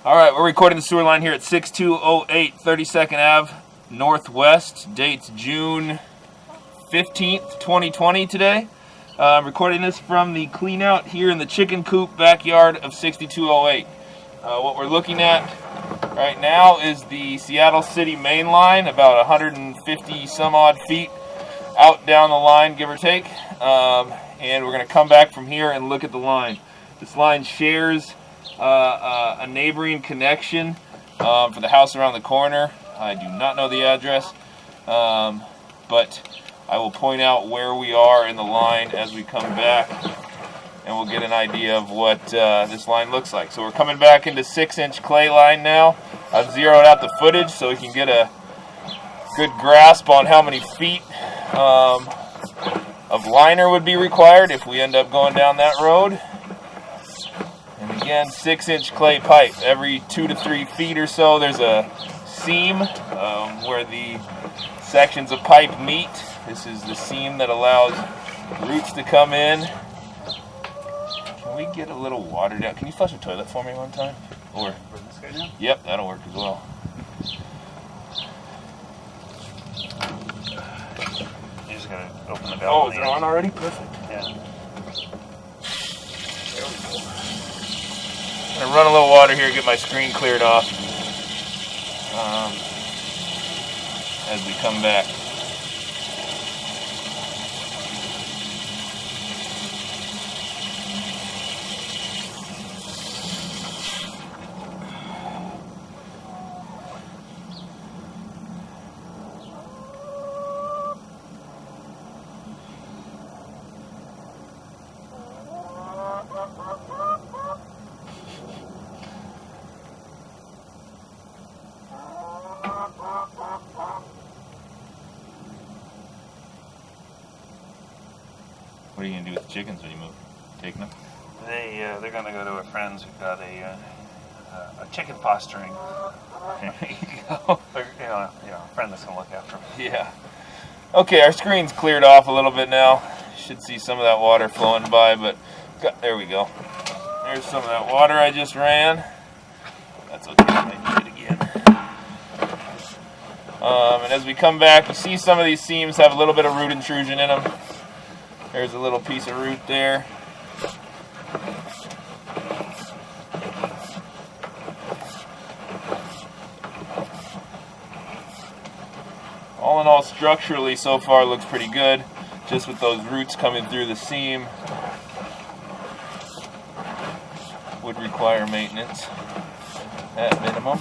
All right, we're recording the sewer line here at 6208 32nd Ave Northwest. Date's June 15th, 2020 today. I'm recording this from the clean out here in the chicken coop backyard of 6208. What we're looking at right now is the Seattle City main line, about 150 some odd feet out down the line, give or take. And we're going to come back from here and look at the line. This line shares a neighboring connection for the house around the corner. I do not know the address, but I will point out where we are in the line as we come back, and we'll get an idea of what this line looks like. So we're coming back into 6-inch clay line now. I've zeroed out the footage so we can get a good grasp on how many feet of liner would be required if we end up going down that road. And again, 6-inch clay pipe. Every 2 to 3 feet or so, there's a seam where the sections of pipe meet. This is the seam that allows roots to come in. Can we get a little water down? Can you flush the toilet for me one time? Or this guy now? Yep, that'll work as well. You just gotta open the valve. Oh, is it on already? Perfect. Yeah. I'm going to run a little water here, get my screen cleared off as we come back. What are you going to do with the chickens when you move? Taking them? They're gonna go to a friend's who got a chicken fostering. There you go. A friend that's gonna look after them. Yeah. Okay, our screen's cleared off a little bit now. Should see some of that water flowing by, but there we go. There's some of that water I just ran. That's okay, I might do it again. And as we come back, you see some of these seams have a little bit of root intrusion in them. There's a little piece of root there. All in all, structurally so far looks pretty good, just with those roots coming through the seam. Would require maintenance at minimum.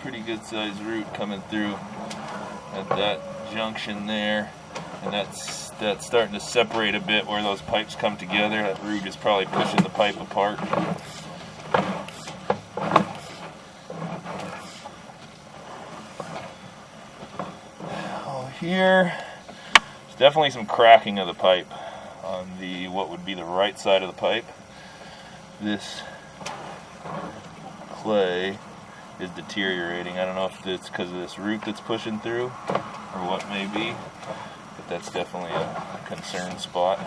Pretty good sized root coming through at that junction there, and that's starting to separate a bit where those pipes come together. That root is probably pushing the pipe apart. Oh, here there's definitely some cracking of the pipe on the what would be the right side of the pipe. This clay is deteriorating. I don't know if it's because of this root that's pushing through or what may be, but that's definitely a concern spot.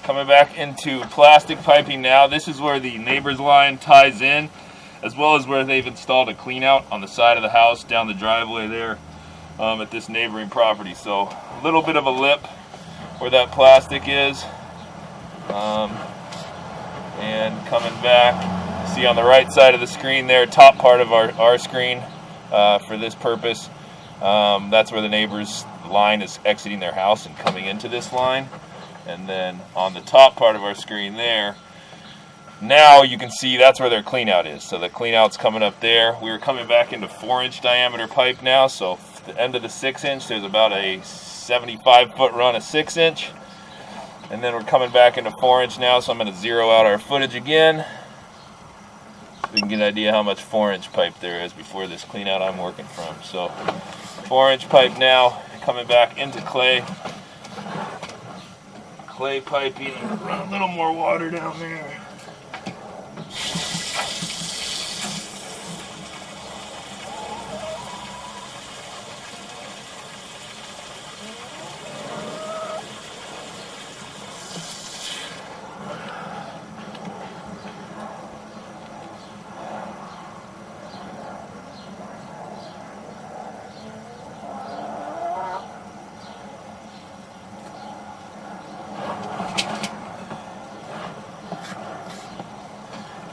Coming back into plastic piping now. This is where the neighbor's line ties in, as well as where they've installed a clean out on the side of the house down the driveway there at this neighboring property. So a little bit of a lip where that plastic is. And coming back, see on the right side of the screen there, top part of our screen for this purpose, that's where the neighbor's line is exiting their house and coming into this line. And then on the top part of our screen there, now you can see that's where their clean out is. So the clean out's coming up there. We were coming back into 4-inch diameter pipe now, so the end of the 6-inch, there's about a 75-foot run of 6-inch. And then we're coming back into 4-inch now, so I'm going to zero out our footage again. So we can get an idea how much 4-inch pipe there is before this clean out I'm working from. So 4-inch pipe now, coming back into clay. Clay piping, run a little more water down there.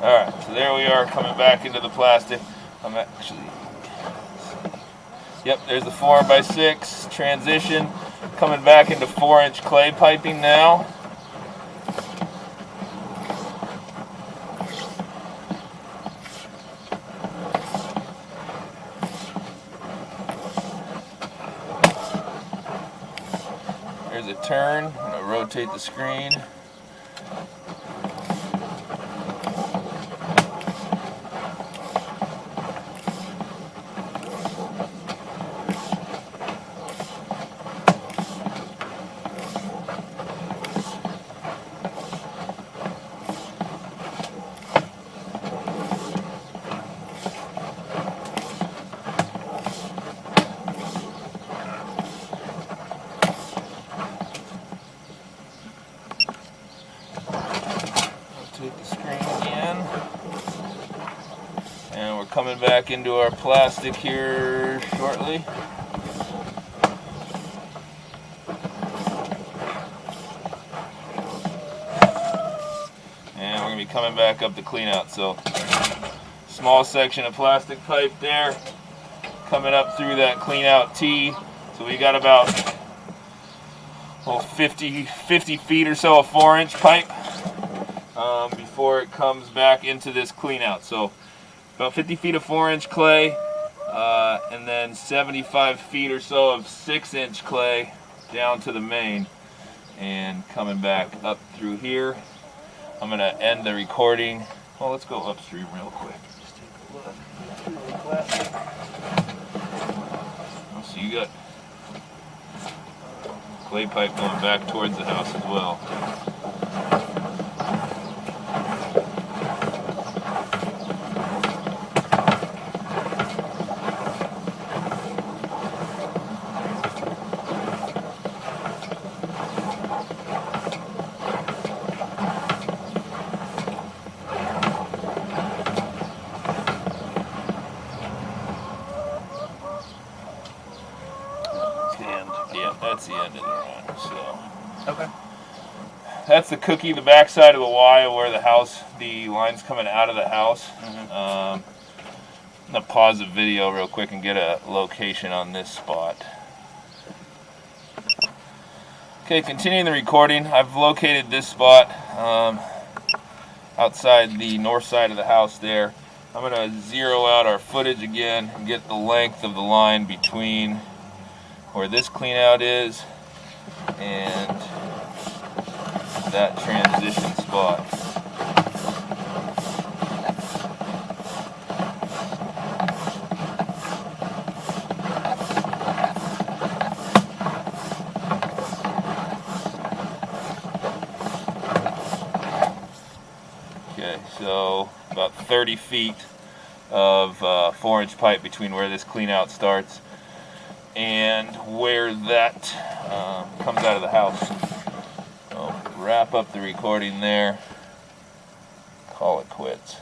Alright, so there we are coming back into the plastic. I'm actually, yep, there's the 4x6 transition. Coming back into 4-inch clay piping now. There's a turn. I'm going to rotate the screen. Take the screen again, and we're coming back into our plastic here shortly. And we're going to be coming back up to clean out. So small section of plastic pipe there, coming up through that clean out T. So we got about 50 feet or so of 4-inch pipe. Before it comes back into this clean out. So about 50 feet of 4-inch clay, and then 75 feet or so of 6-inch clay down to the main, and coming back up through here. I'm going to end the recording. Well, let's go upstream real quick. Just take a look through the plastic. So you got clay pipe going back towards the house as well. Yeah, that's the end of the run. So, Okay. that's the cookie, the backside of the Y where the line's coming out of the house. I'm going to pause the video real quick and get a location on this spot. Okay, continuing the recording, I've located this spot outside the north side of the house there. I'm going to zero out our footage again and get the length of the line between where this clean out is and that transition spot. Okay, so about 30 feet of 4-inch pipe between where this clean out starts and where that comes out of the house. So wrap up the recording there, call it quits.